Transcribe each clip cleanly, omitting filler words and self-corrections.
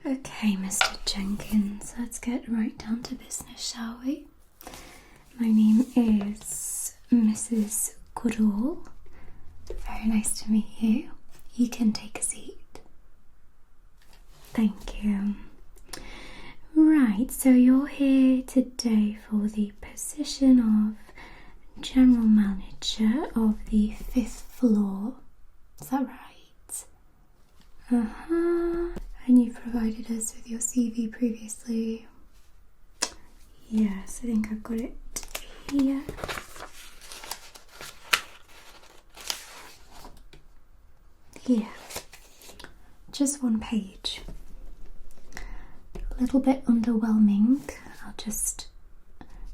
Okay, Mr. Jenkins, let's get right down to business, shall we? My name is Mrs. Goodall. Very nice to meet you. You can take a seat. Thank you. Right, so you're here today for the position of General Manager of the 5th floor. Is that right? And you've provided us with your CV previously. Yes, I think I've got it here. Here. Just one page. A little bit underwhelming, I'll just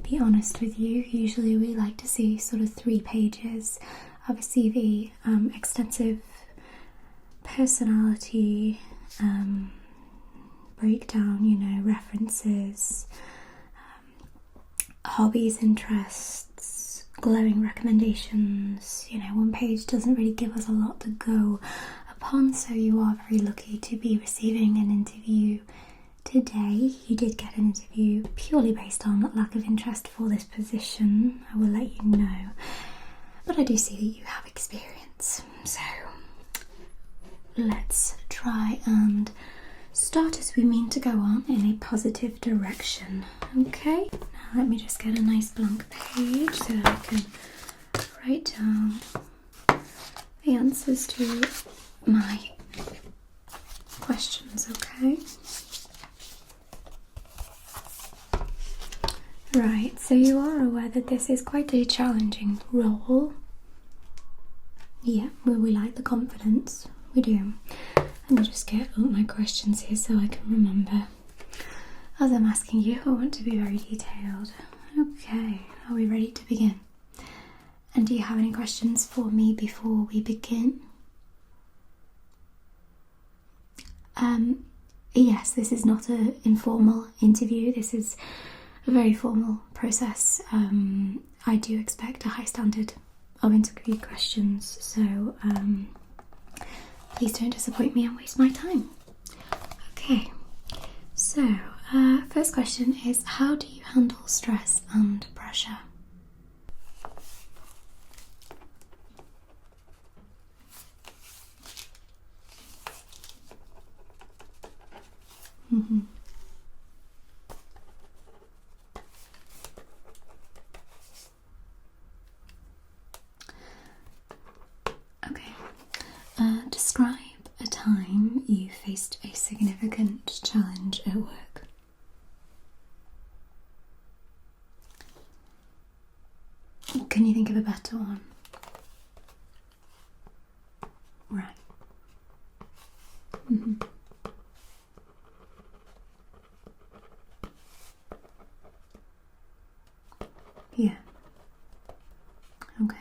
be honest with you. Usually we like to see sort of 3 pages of a CV, extensive personality breakdown, you know, references, hobbies, interests, glowing recommendations. You know, 1 page doesn't really give us a lot to go upon, so you are very lucky to be receiving an interview today. You did get an interview purely based on lack of interest for this position, I will let you know, but I do see that you have experience, so let's try and start as we mean to go on in a positive direction. Okay, now let me just get a nice blank page so that I can write down the answers to my questions, okay? Right, so you are aware that this is quite a challenging role. Yeah, well, we like the confidence, we do. Let me just get all my questions here so I can remember. As I'm asking you, I want to be very detailed. Okay, are we ready to begin? And do you have any questions for me before we begin? Yes, this is not an informal interview. This is a very formal process. I do expect a high standard of interview questions, so please don't disappoint me and waste my time. Okay, so first question is, how do you handle stress and pressure? Okay. Describe a time you faced a significant challenge at work. Can you think of a better one? Right. Yeah. Okay.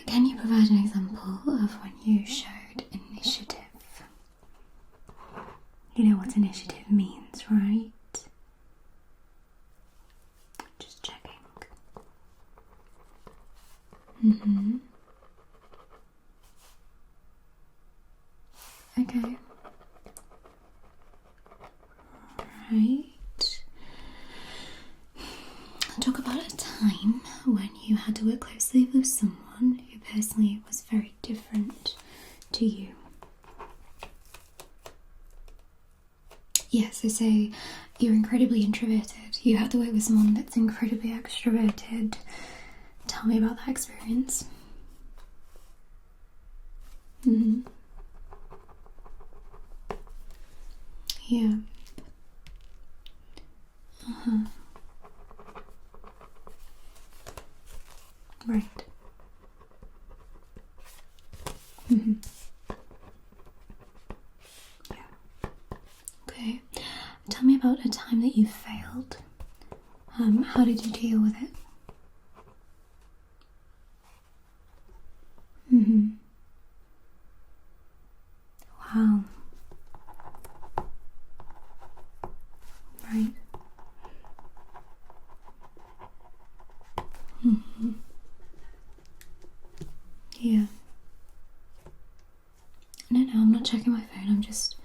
Can you provide an example of when you showed initiative? You know what initiative means, right? Just checking. Okay. Right. Talk about a time when you had to work closely with someone who personally was very different to you. Yeah, so say you're incredibly introverted. You had to work with someone that's incredibly extroverted. Tell me about that experience. Yeah. Right. Yeah. Okay. Tell me about a time that you failed. How did you deal with it? Wow. Right. Yeah. No, I'm not checking my phone. I'm just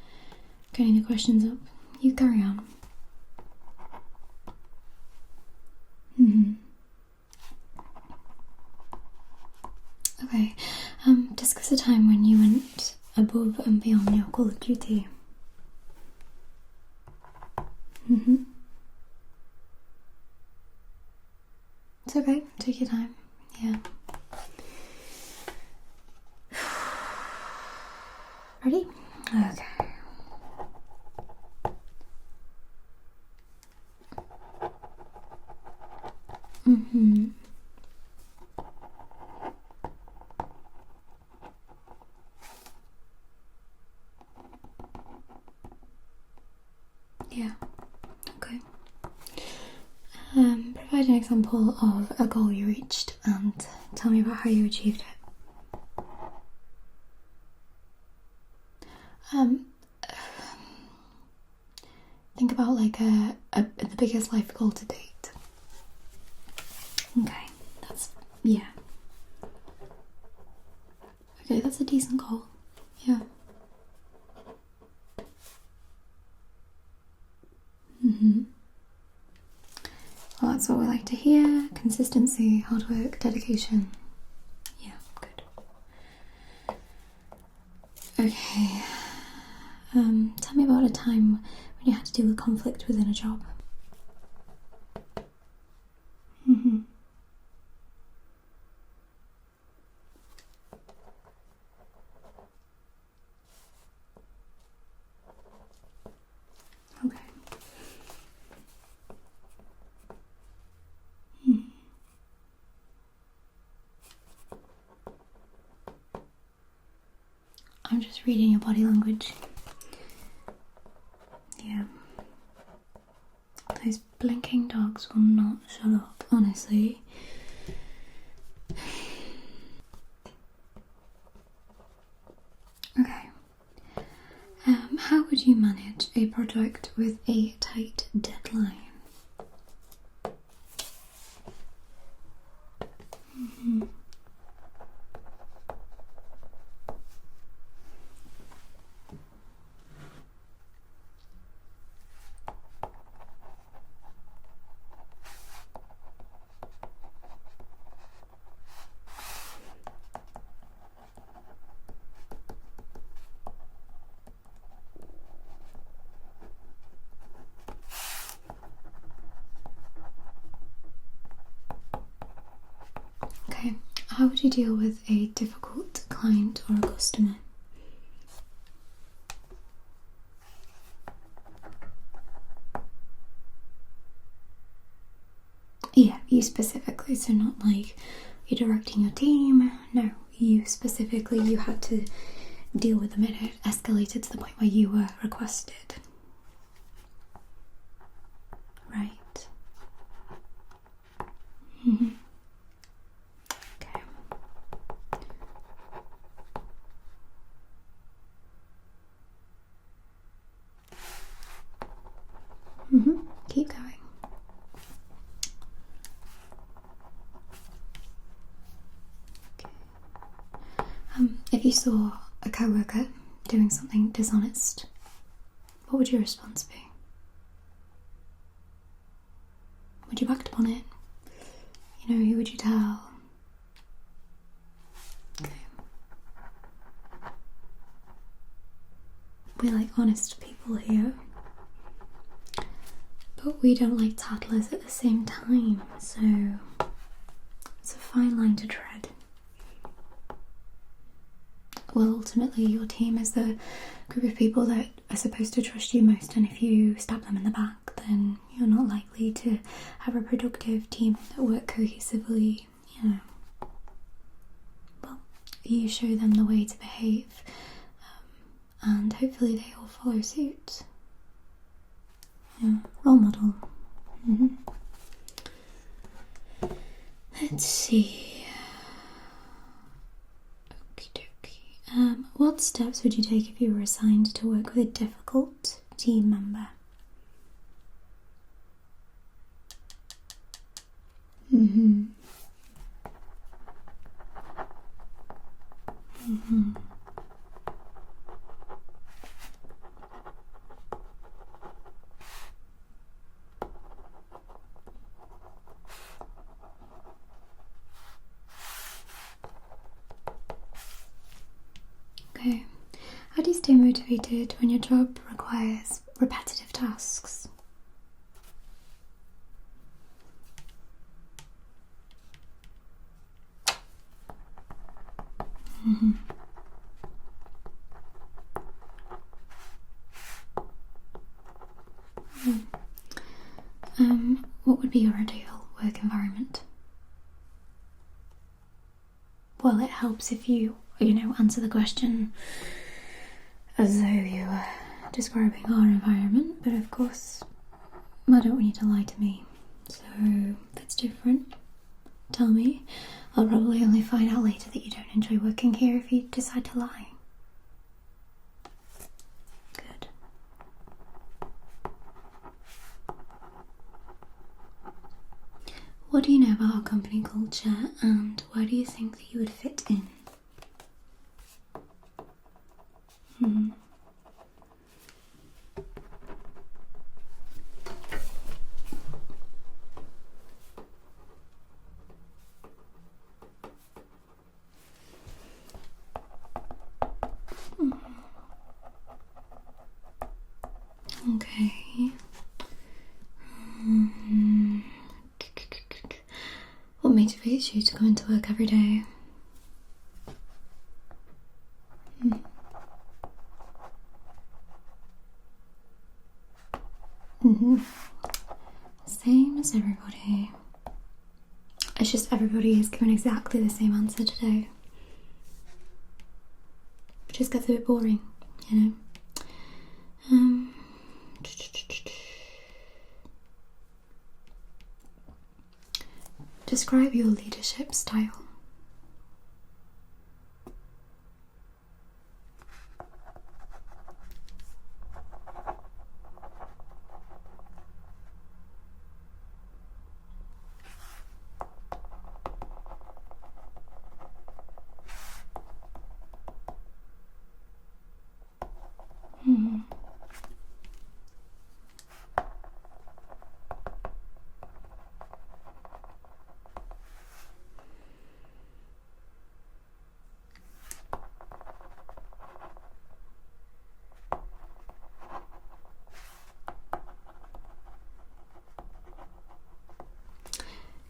any questions up. You carry on. Okay. Discuss a time when you went above and beyond your call of duty. It's okay. Take your time. Yeah. Ready? Okay. Yeah. Okay. Provide an example of a goal you reached and tell me about how you achieved it. Think about like the biggest life goal to date. Okay, yeah. Okay, that's a decent goal. Yeah. Well, that's what we like to hear. Consistency, hard work, dedication. Yeah, good. Okay. Tell me about a time when you had to deal with conflict within a job. Okay. I'm just reading your body language. Yeah. Those blinking dogs will not shut up, honestly. Okay. How would you manage a project with a tight deadline? Okay, how would you deal with a difficult client or a customer? Yeah, you specifically, so not like you're directing your team. No, you specifically, you had to deal with them. It had escalated to the point where you were requested. Right. Okay. Keep going. Okay. If you saw a co-worker doing something dishonest, what would your response be? Would you act upon it? You know, who would you tell? Okay. We like honest people here. But we don't like tattlers at the same time, so it's a fine line to tread. Well, ultimately, your team is the group of people that are supposed to trust you most, and if you stab them in the back, then you're not likely to have a productive team that work cohesively, you know. Well, you show them the way to behave, and hopefully they all follow suit. Yeah, role model. Let's see. What steps would you take if you were assigned to work with a difficult team member? you stay motivated when your job requires repetitive tasks? What would be your ideal work environment? Well, it helps if you answer the question as though you were describing our environment, but of course, I don't want you to lie to me. So, if it's different, tell me. I'll probably only find out later that you don't enjoy working here if you decide to lie. Good. What do you know about our company culture, and where do you think that you would fit in? Okay. What motivates you to come into work every day? Same as everybody. It's just everybody is given exactly the same answer today. It just gets a bit boring, you know. Describe your leadership style.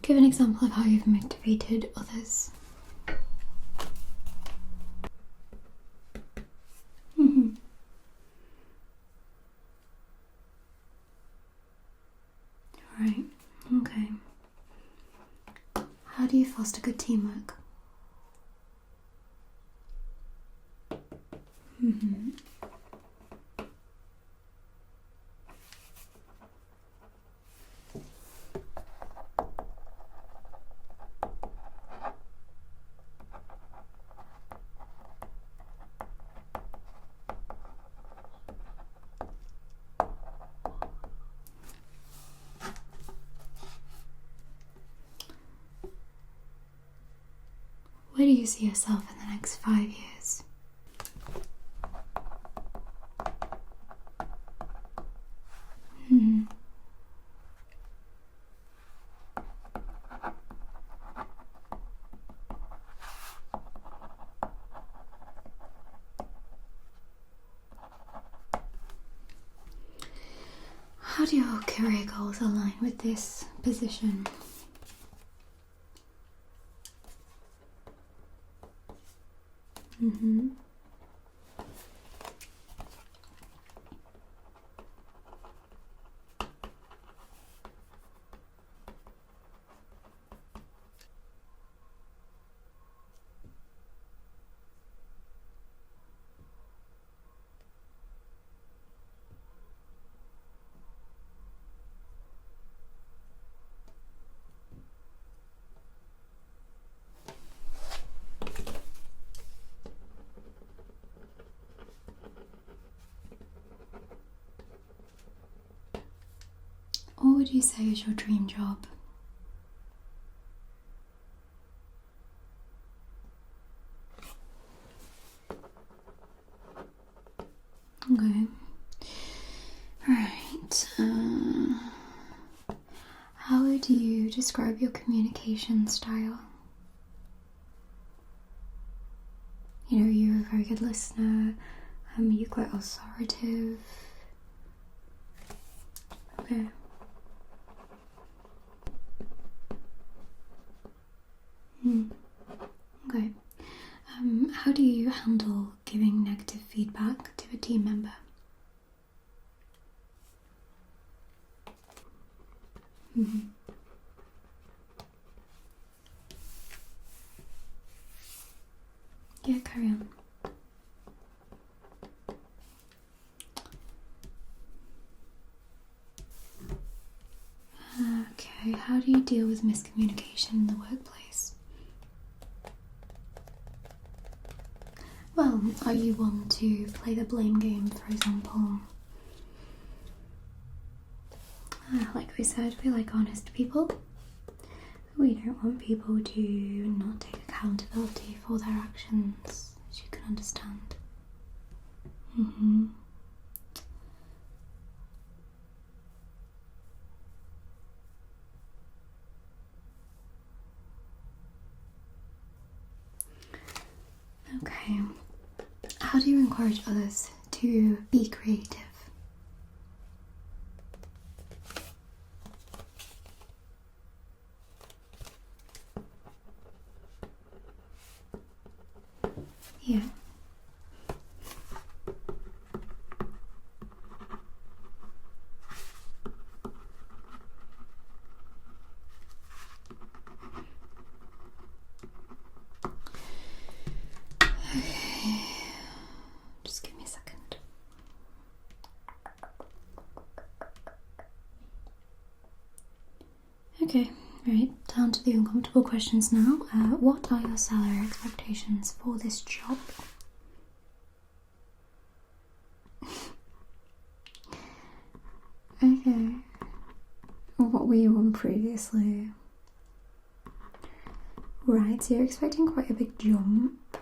Give an example of how you've motivated others. Right, okay. How do you foster good teamwork? Where do you see yourself in the next 5 years? How do your career goals align with this position? What would you say is your dream job? Okay. Alright. How would you describe your communication style? You're a very good listener, You're quite authoritative. Okay. Okay. How do you handle giving negative feedback to a team member? Yeah, carry on. Okay, how do you deal with miscommunication in the workplace? Well, are you one to play the blame game, for example? Like we said, we like honest people. We don't want people to not take accountability for their actions, as you can understand. Okay. How do you encourage others to be creative? Yeah. Okay. Just give me a second. Okay, right, down to the uncomfortable questions now. What are your salary expectations for this job? Okay. What were you on previously? Right, so you're expecting quite a big jump.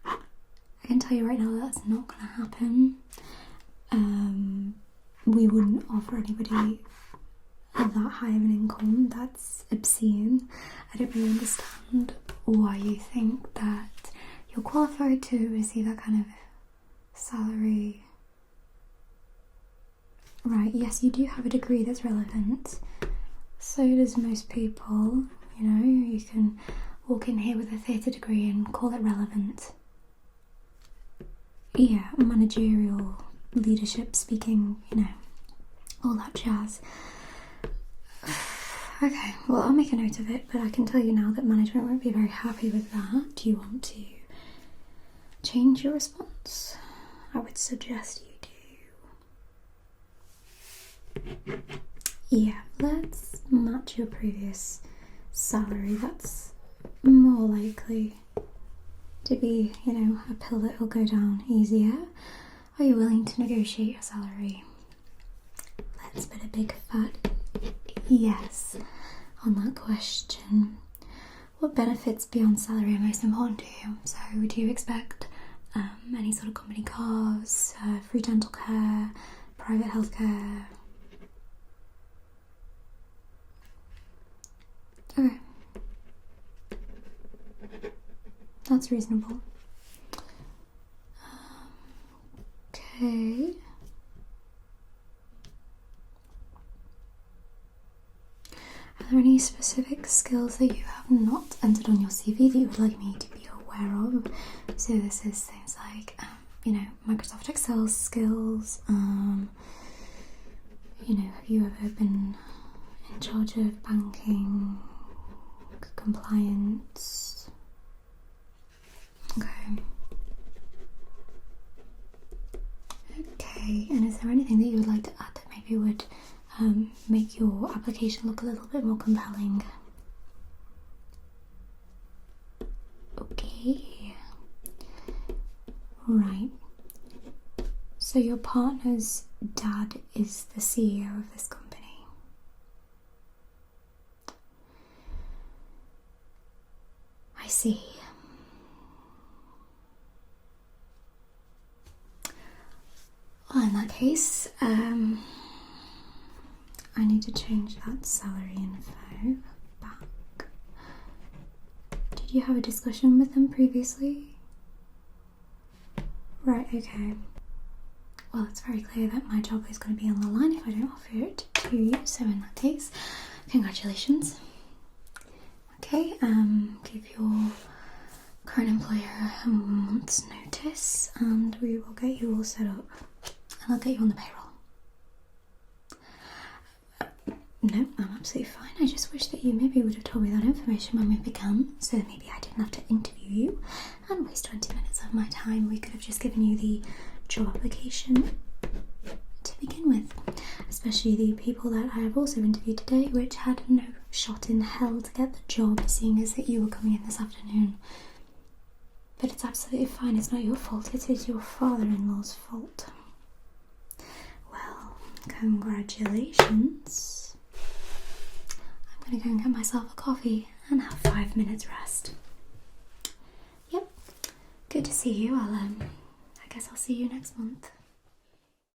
I can tell you right now that's not going to happen. We wouldn't offer anybody that high of an income. That's obscene. I don't really understand why you think that you're qualified to receive that kind of salary. Right, yes, you do have a degree that's relevant. So does most people. You know, you can walk in here with a theatre degree and call it relevant. Yeah, managerial, leadership, speaking, you know, all that jazz. Okay, well, I'll make a note of it, but I can tell you now that management won't be very happy with that. Do you want to change your response? I would suggest you do. Yeah, let's match your previous salary. That's more likely to be, you know, a pill that will go down easier. Are you willing to negotiate your salary? Let's put a big fat yes on that question. What benefits beyond salary are most important to you? So do you expect any sort of company cars, free dental care, private healthcare? Okay. That's reasonable. Okay. Are there any specific skills that you have not entered on your CV that you would like me to be aware of? So this is things like, you know, Microsoft Excel skills. You know, have you ever been in charge of banking, compliance? Okay. Okay, and is there anything that you would like to add that maybe would make your application look a little bit more compelling? Okay. Right. So your partner's dad is the CEO of this company. I see. Well, in that case, I need to change that salary info back. Did you have a discussion with them previously? Right, okay. Well, it's very clear that my job is going to be on the line if I don't offer it to you, so in that case, congratulations. Okay, give your current employer a month's notice and we will get you all set up and I'll get you on the payroll. No, I'm absolutely fine. I just wish that you maybe would have told me that information when we began, so maybe I didn't have to interview you and waste 20 minutes of my time. We could have just given you the job application to begin with, especially the people that I have also interviewed today, which had no shot in hell to get the job, seeing as that you were coming in this afternoon. But it's absolutely fine. It's not your fault. It is your father-in-law's fault. Well, congratulations. I'm gonna go and get myself a coffee and have 5 minutes rest. Yep. Good to see you. I guess I'll see you next month.